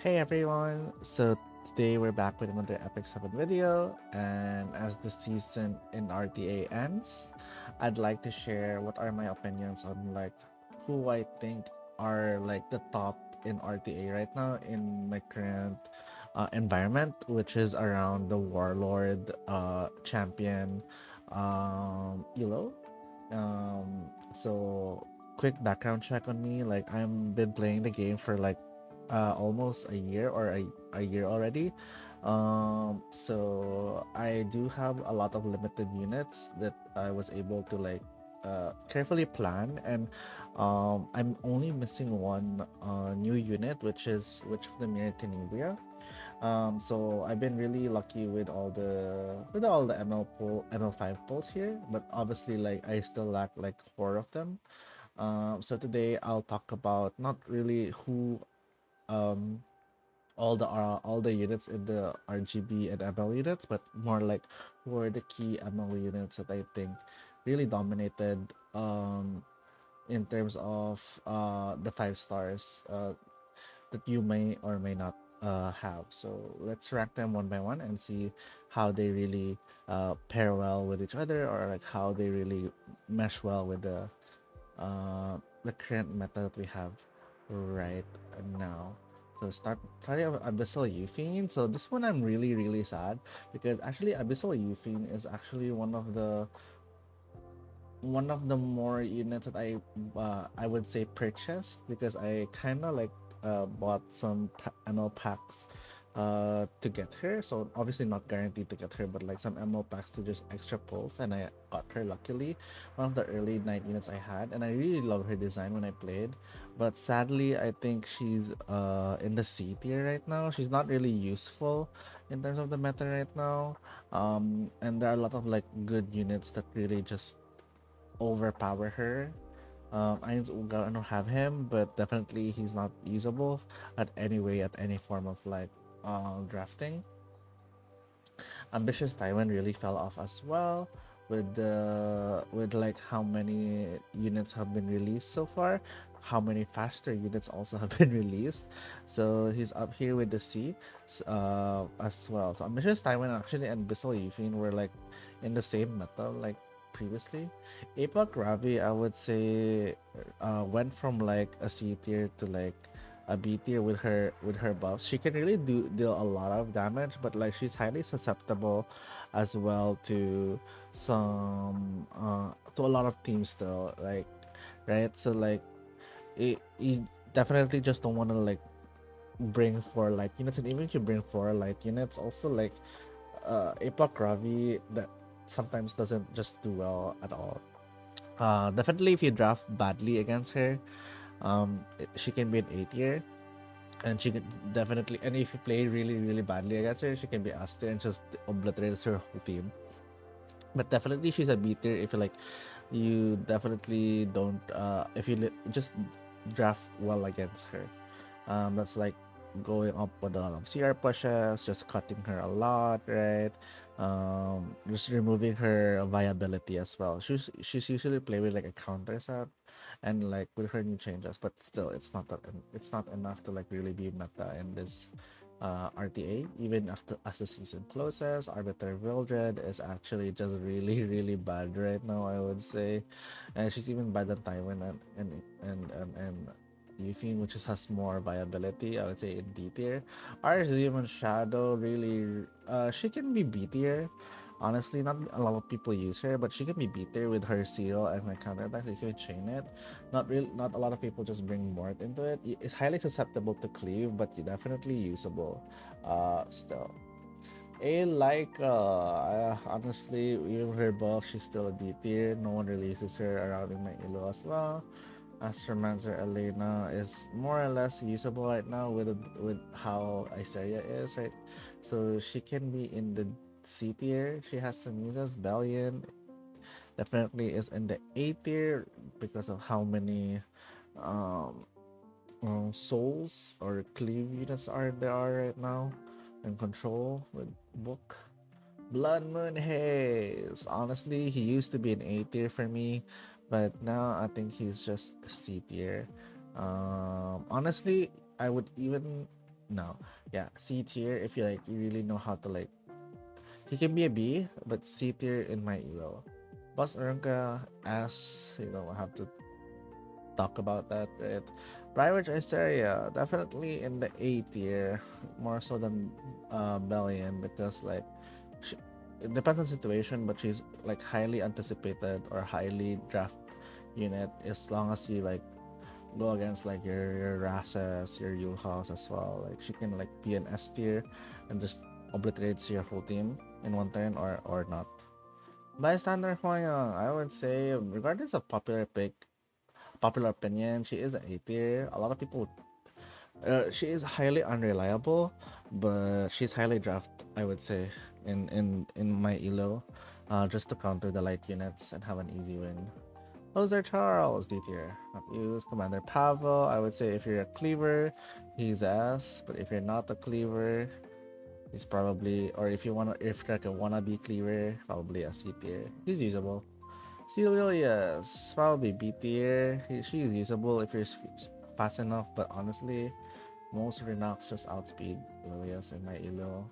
Hey everyone! So today we're back with another epicseven video, and as the season in RTA ends, I'd like to share what are my opinions on like who I think are like the top in RTA right now in my current environment, which is around the Warlord champion Elo. So quick background check on me. Like I've been playing the game for like almost a year or a year already. So I do have a lot of limited units that I was able to like carefully plan, and I'm only missing one new unit, which is Witch of the Mirror Tenebria. So I've been really lucky with all the ML5 pulls here, but obviously like I still lack like four of them. So today I'll talk about not really who um all the units in the RGB and ML units, but more like who are the key ML units that I think really dominated in terms of the 5 stars that you may or may not have. So let's rank them one by one and see how they really pair well with each other, or like how they really mesh well with the current meta that we have right now. So starting with Abyssal Euphine. So this one I'm really sad because actually Abyssal Euphine is actually one of the more units that I would say purchased, because I kind of like bought some ML packs to get her. So obviously not guaranteed to get her, but like some ML packs to just extra pulls, and I got her luckily. One of the early night units I had, and I really love her design when I played. But sadly, I think she's in the C tier right now. She's not really useful in terms of the meta right now. And there are a lot of like good units that really just overpower her. Ainz Uga, I don't have him, but definitely he's not usable at any way, at any form of like drafting. Ambitious Taiwan really fell off as well with like how many units have been released so far, how many faster units also have been released. So he's up here with the C as well. So Ambitious Taiwan actually and Bissell Yufin were like in the same meta like previously. Apak Ravi, I would say, went from like a C tier to like a B tier with her buffs. She can really deal a lot of damage, but like she's highly susceptible as well to some to a lot of teams still, like, right? So like you definitely just don't want to like bring four light units, and even if you bring four light units, also like Apak Ravi that sometimes doesn't just do well at all. Definitely if you draft badly against her, she can be an A tier, and she could definitely, and if you play really badly against her, she can be S tier and just obliterates her whole team. But definitely she's a B tier if you like, you definitely don't if you just draft well against her. That's like going up with a lot of CR pushes, just cutting her a lot, right? Just removing her viability as well. She's usually play with like a counter set, and like with her new changes, but still it's not enough to like really be meta in this RTA. Even after as the season closes, Arbiter Wildred is actually just really bad right now, I would say, and she's even bad than Tywin and Yuffie, which just has more viability, I would say, in D tier. Our Demon Shadow really, she can be B tier. Honestly, not a lot of people use her, but she can be B tier with her seal and her counterattacks if you chain it. Not a lot of people just bring Mort into it. It's highly susceptible to cleave, but definitely usable. Still. A like honestly, even her buff, she's still a D tier. No one really uses her around in my elo as well. Astromancer Elena is more or less usable right now with how Isaiah is, right? So she can be in the C tier. She has some uses. Bellion definitely is in the A tier because of how many um, souls or cleave units there are right now in control with book. Blood Moon Haze. Honestly, he used to be an A tier for me, but now I think he's just C tier. Honestly, I would even No, yeah, C tier if you like you really know how to like. He can be a B, but C tier in my elo. Boss Urunka, as you know, I have to talk about that, right? Private Hysteria, definitely in the A tier, more so than Bellion, because like she, it depends on situation, but she's like highly anticipated or highly draft unit as long as you like go against like your Rasas, your Yulhaus as well. Like she can like be an S tier and just obliterates your whole team in one turn or not. Bystander Hwayong, I would say regardless of popular opinion, she is an A tier. A lot of people she is highly unreliable, but she's highly draft, I would say, in my elo. Just to counter the light units and have an easy win. Loser Charles, D tier. Not used. Commander Pavel, I would say if you're a cleaver, he's S. But if you're not a cleaver, he's probably, or if you wanna, if you're like a wannabe cleaver, probably a C tier. He's usable. Celius, probably B tier. She's usable if you're fast enough, but honestly, most Renox just outspeed Lilius in my elo.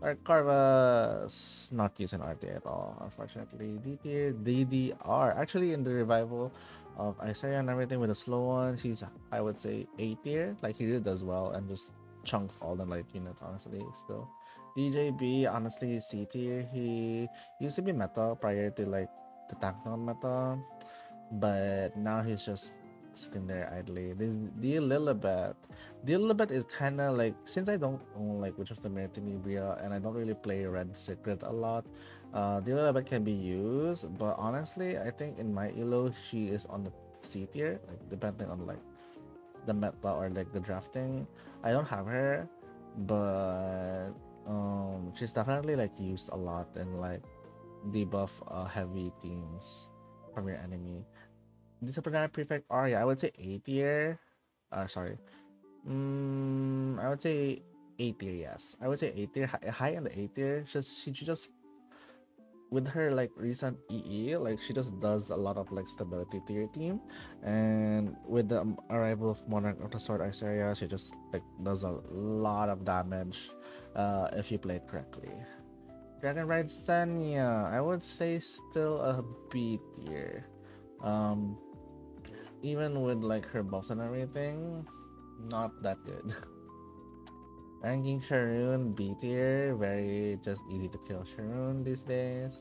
Or Carvas, not using RT at all, unfortunately. D tier, DDR. Actually, in the revival of Isaiah and everything with the slow one, she's, I would say, A tier. Like, he really does well and just chunks all the light units, honestly, still. DJB, honestly, C tier. He used to be meta prior to, like, the tank meta, but now he's just sitting there idly. This the Lilibet. The Lilibet is kind of like, since I don't own like Witch of the Meritibria and I don't really play Red Secret a lot, the Lilibet can be used. But honestly, I think in my elo she is on the C tier, like depending on like the meta or like the drafting. I don't have her, but she's definitely like used a lot in like debuff heavy teams from your enemy. Disciplinary Prefect Arya, I would say A tier. Sorry. I would say A tier, yes. I would say A tier, high in the A tier. She just, with her like recent EE, like she just does a lot of like stability to your team. And with the arrival of Monarch of the Sword Iceria, she just like does a lot of damage if you play it correctly. Dragon Ride Senya, I would say still a B tier. Um, Even with like her boss and everything, not that good. Ranking Sharoon B tier, very just easy to kill Sharoon these days.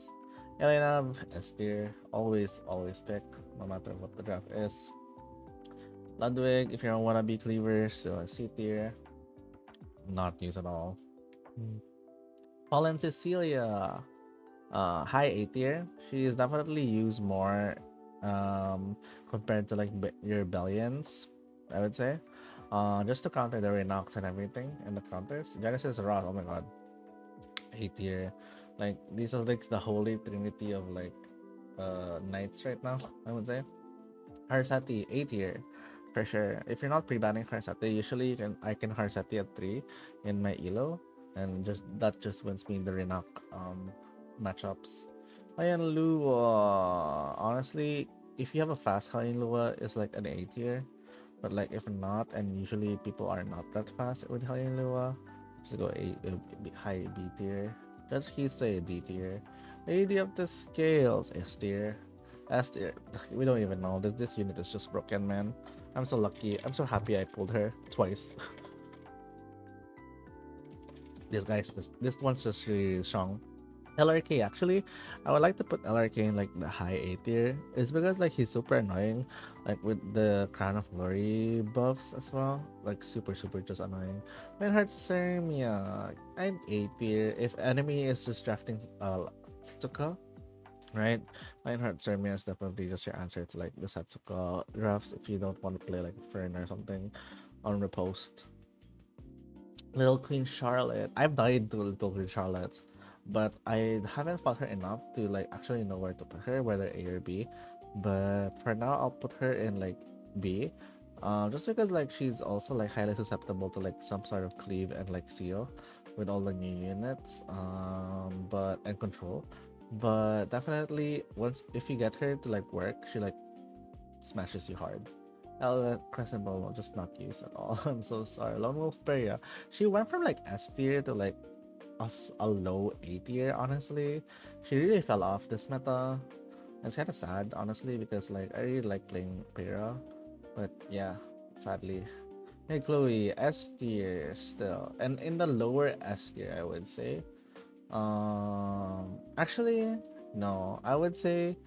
Elena S tier, always pick, no matter what the draft is. Ludwig, if you're a wannabe cleaver, still a C tier, not used at all. Paul and Cecilia, high A tier. She is definitely used more compared to like your Bellions, I would say. Just to counter the Renox and everything and the counters. Genesis Ross, oh my god, A tier. Like these are like the holy trinity of like knights right now, I would say. Harsati, A tier. For sure. If you're not pre-banning Harsati, usually I can Harsati at 3 in my elo. And just that just wins me the Renak matchups. Hayan Lua. Honestly, if you have a fast Hayan Lua, it's like an A tier. But like if not, and usually people are not that fast with Hayan Lua, just go high B tier. Judge Keith say D tier. Lady of the Scales, S tier. S tier. We don't even know that this unit is just broken, man. I'm so lucky. I'm so happy I pulled her twice. This one's just really strong. LRK, actually, I would like to put LRK in like the high A tier. It's because like he's super annoying, like with the Crown of Glory buffs as well. Like super just annoying. Reinhardt Sermia, I'm A tier. If enemy is just drafting Satsuka, right? Reinhardt Sermia is definitely just your answer to like the Satsuka drafts if you don't want to play like Fern or something on Repost. Little Queen Charlotte. I've died to Little Queen Charlotte, but I haven't fought her enough to like actually know where to put her, whether A or B. But for now, I'll put her in like B, just because like she's also like highly susceptible to like some sort of cleave and like seal with all the new units, but and control. But definitely once if you get her to like work, she like smashes you hard. Crescent Ball just not used at all. I'm so sorry. Lone Wolf Peria. She went from like S tier to like a low A tier, honestly. She really fell off this meta. It's kind of sad, honestly, because like I really like playing Peria. But yeah, sadly. Hey Chloe, S tier still. And in the lower S tier, I would say. Actually, no. I would say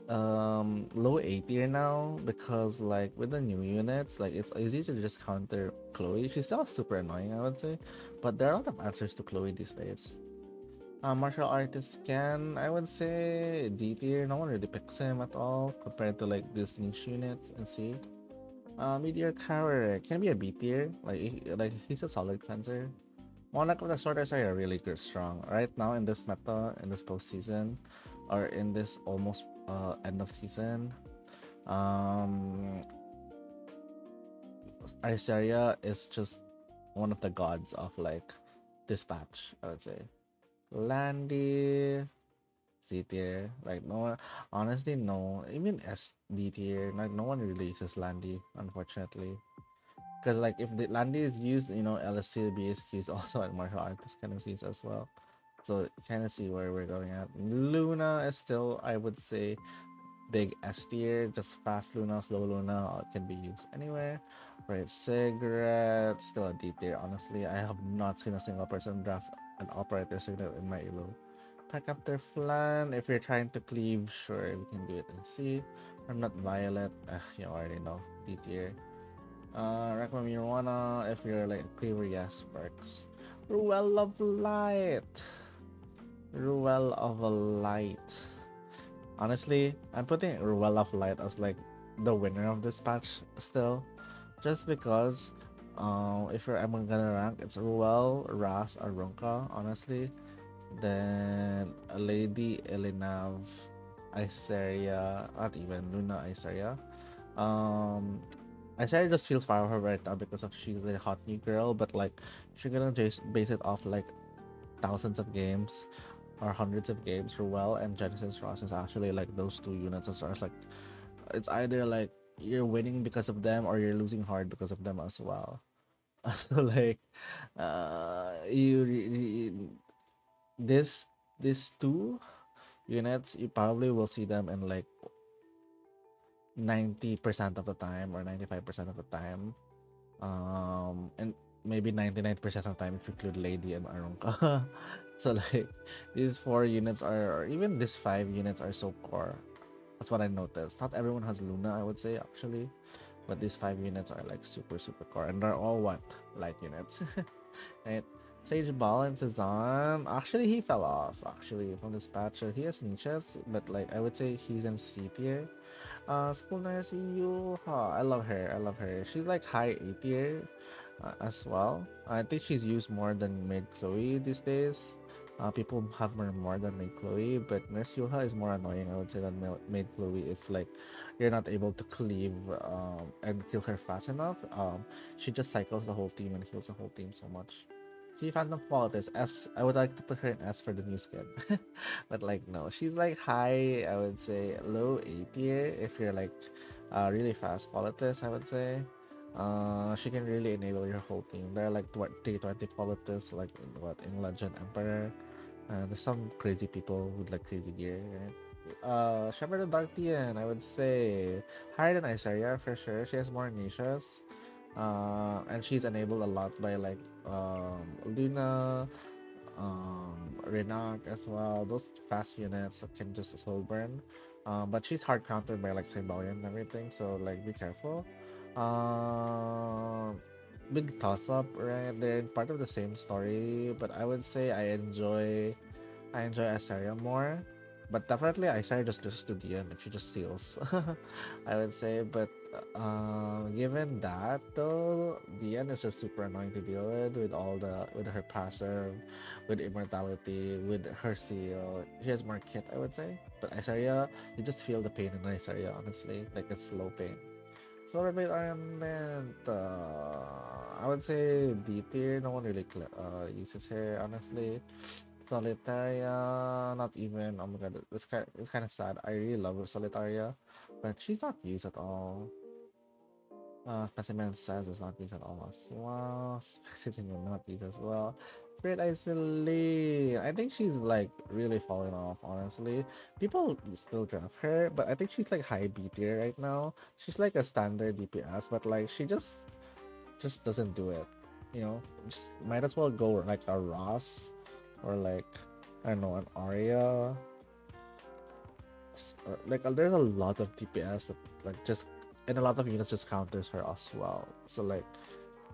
low A tier now because like with the new units, like it's easy to just counter Chloe. She's still super annoying, I would say, but there are a lot of answers to Chloe these days. Martial artist can, I would say, D tier. No one really picks him at all compared to like these niche units and C. Meteor Cower can be a B tier. Like he's a solid cleanser. Monarch of the Sorters are really good, strong right now in this meta, in this postseason, or in this almost end of season. Um, Iceria is just one of the gods of like dispatch, I would say. Landy, C tier, like no one, honestly, no, even S D tier, like no one really uses Landy, unfortunately. Because like if the Landy is used, LSC BSQ is also at martial artist kind of scenes as well. So kind of see where we're going at. Luna is still, I would say, big S tier, just fast Luna, slow Luna, can be used anywhere. Right, cigarette, still a D tier. Honestly, I have not seen a single person draft an operator cigarette in my elo. Pack up their flan. If you're trying to cleave, sure, we can do it in C. I'm not violet. You already know. D tier. Recommend marijuana if you're like a cleaver, yes, works. Ruel of Light. Ruel of Light. Honestly, I'm putting Ruel of Light as like the winner of this patch still. Just because if I'm gonna rank, it's Ruel, Ras, or Runka, honestly. Then Lady Elinav, Iseria, not even Luna Iseria. Um Iseria just feels far her right now because of she's the hot new girl, but like if you're gonna just base it off like thousands of games or hundreds of games, Ruel and Genesis Ross is actually like those two units as far as like it's either like you're winning because of them or you're losing hard because of them as well. So like this these two units you probably will see them in like 90% of the time or 95% of the time. And maybe 99% of the time if you include Lady and Arunka. So like these four units are or even these five units are so core. That's what I noticed. Not everyone has Luna, I would say actually. But these five units are like super super core and they're all what? Light units. Right? Sage Balance is on. Actually, he fell off. Actually, from this patch, he has niches, but like I would say he's in C tier. School Nurse EU, I love her. I love her. She's like high A tier as well. I think she's used more than Maid Chloe these days. People have her more than Maid Chloe, but Nurse Yuha is more annoying, I would say, than Maid Chloe if like you're not able to cleave and kill her fast enough. She just cycles the whole team and heals the whole team so much. See, Phantom Fault is S. I would like to put her in S for the new skin. But like no, she's like high, I would say low A tier if you're like really fast politics, I would say. She can really enable your whole team. There are like 320 politics like in Legend Emperor. There's some crazy people with like crazy gear, right? Shepherd of Dartian, I would say higher than Iseria for sure. She has more niches. And she's enabled a lot by like Luna, Renak as well. Those fast units that can just slow burn. But she's hard countered by like Symbolian and everything, so like be careful. Um, Big toss up, right? They're part of the same story, but I would say I enjoy Asaria more. But definitely Asaria just loses to Dion if she just seals. I would say, but given that though, Dion is just super annoying to deal with all the with her passive, with immortality, with her seal. She has more kit, I would say. But Asaria, you just feel the pain in Asaria, honestly. Like it's slow pain. Solar Blade Ornament, I would say B tier. No one really uses her, honestly. Solitaria, not even. Oh my god, it's kind of sad. I really love Solitaria, but she's not used at all. Specimen says it's not used at all as well. Specimen not used as well. Spirit Isolate. I think she's like really falling off, honestly. People still draft her, but I think she's like high B tier right now. She's like a standard DPS, but like she just doesn't do it. You know, just might as well go like a Ross or like I don't know, an Arya. Like there's a lot of DPS that like just and a lot of units just counters her as well. So like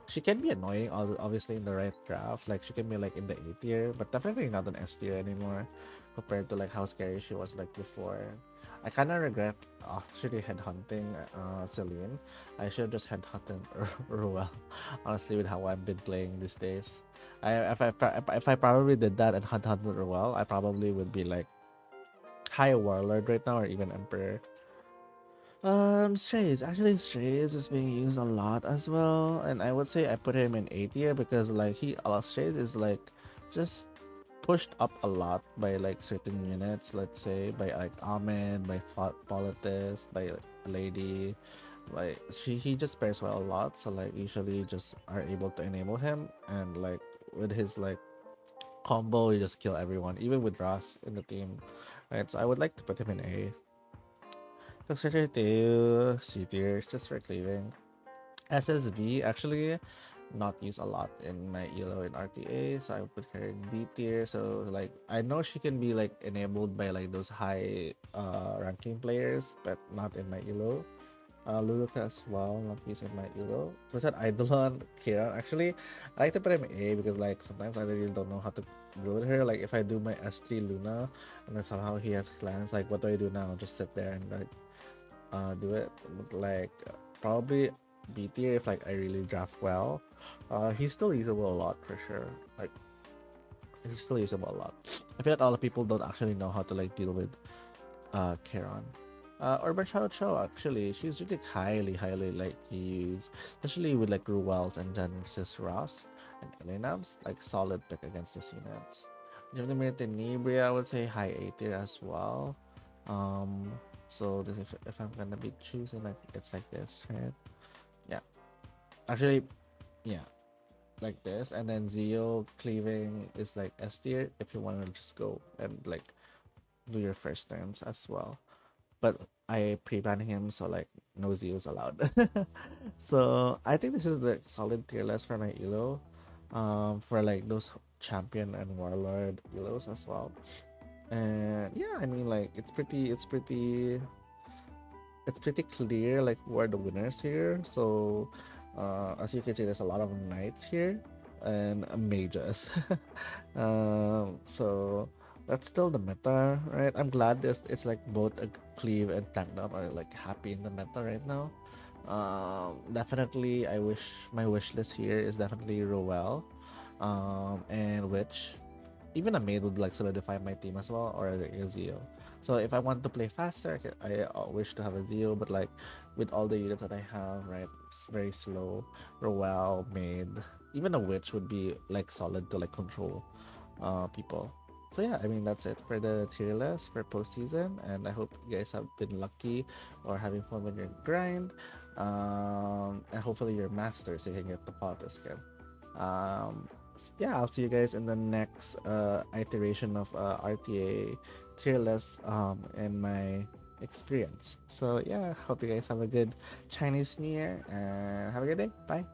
she can be annoying, obviously in the right draft. Like she can be like in the A tier, but definitely not an S tier anymore compared to like how scary she was like before. I kind of regret actually headhunting Celine. I should have just headhunted Ruel, honestly, with how I've been playing these days. If I probably did that and headhunted Ruel, I probably would be like high warlord right now or even emperor. Strays. Actually, Strays is being used a lot as well, and I would say I put him in A tier because like Strays is like just pushed up a lot by like certain units. Let's say by like Ahmed, by Politis, by Lady. Like he just pairs well a lot, so like usually just are able to enable him, and like with his like combo, he just kill everyone, even with Ross in the team, right? So I would like to put him in A. Consider to C tier just for cleaving. SSV actually not used a lot in my elo in RTA, so I would put her in B tier. So like I know she can be like enabled by like those high ranking players, but not in my elo. Luluka as well, not used in my elo. Was that Eidolon Kira? Actually, I like to put him A because like sometimes I really don't know how to go with her. Like if I do my S3 Luna and then somehow he has clans, like what do I do now? Just sit there and like do it. But, like probably B tier if like I really draft well. He's still usable a lot for sure. Like he's still usable a lot. I feel like a lot of people don't actually know how to like deal with Karen. Urban Shadow Cho actually, she's really highly like used, especially with like Ruwels and Genesis Ross and Elenabs, like solid pick against these units. Jimmy Tenebria, I would say high A tier as well. Um, so this, if I'm gonna be choosing, like it's like this, right? Yeah, actually, yeah, like this, and then Zeo cleaving is like S tier if you want to just go and like do your first turns as well. But I pre-ban him, so like no Zeus allowed. So I think this is the solid tier list for my elo. For like those champion and warlord elos as well. And yeah, I mean like it's pretty clear like who are the winners here. So as you can see, there's a lot of knights here and mages. So that's still the meta, right? I'm glad it's like both a cleave and tank down are like happy in the meta right now. Definitely, I wish my wish list here is definitely Roel, and Witch. Even a maid would like solidify my team as well, or a Zeo. So if I want to play faster, I wish to have a Zeo, but like with all the units that I have, right, it's very slow. Roel, maid, even a witch would be like solid to like control people. So yeah, I mean that's it for the tier list for postseason, and I hope you guys have been lucky or having fun with your grind. And hopefully you're masters so you can get the pot skin. Yeah, I'll see you guys in the next iteration of RTA tier list in my experience. So yeah, hope you guys have a good Chinese New Year and have a good day. Bye.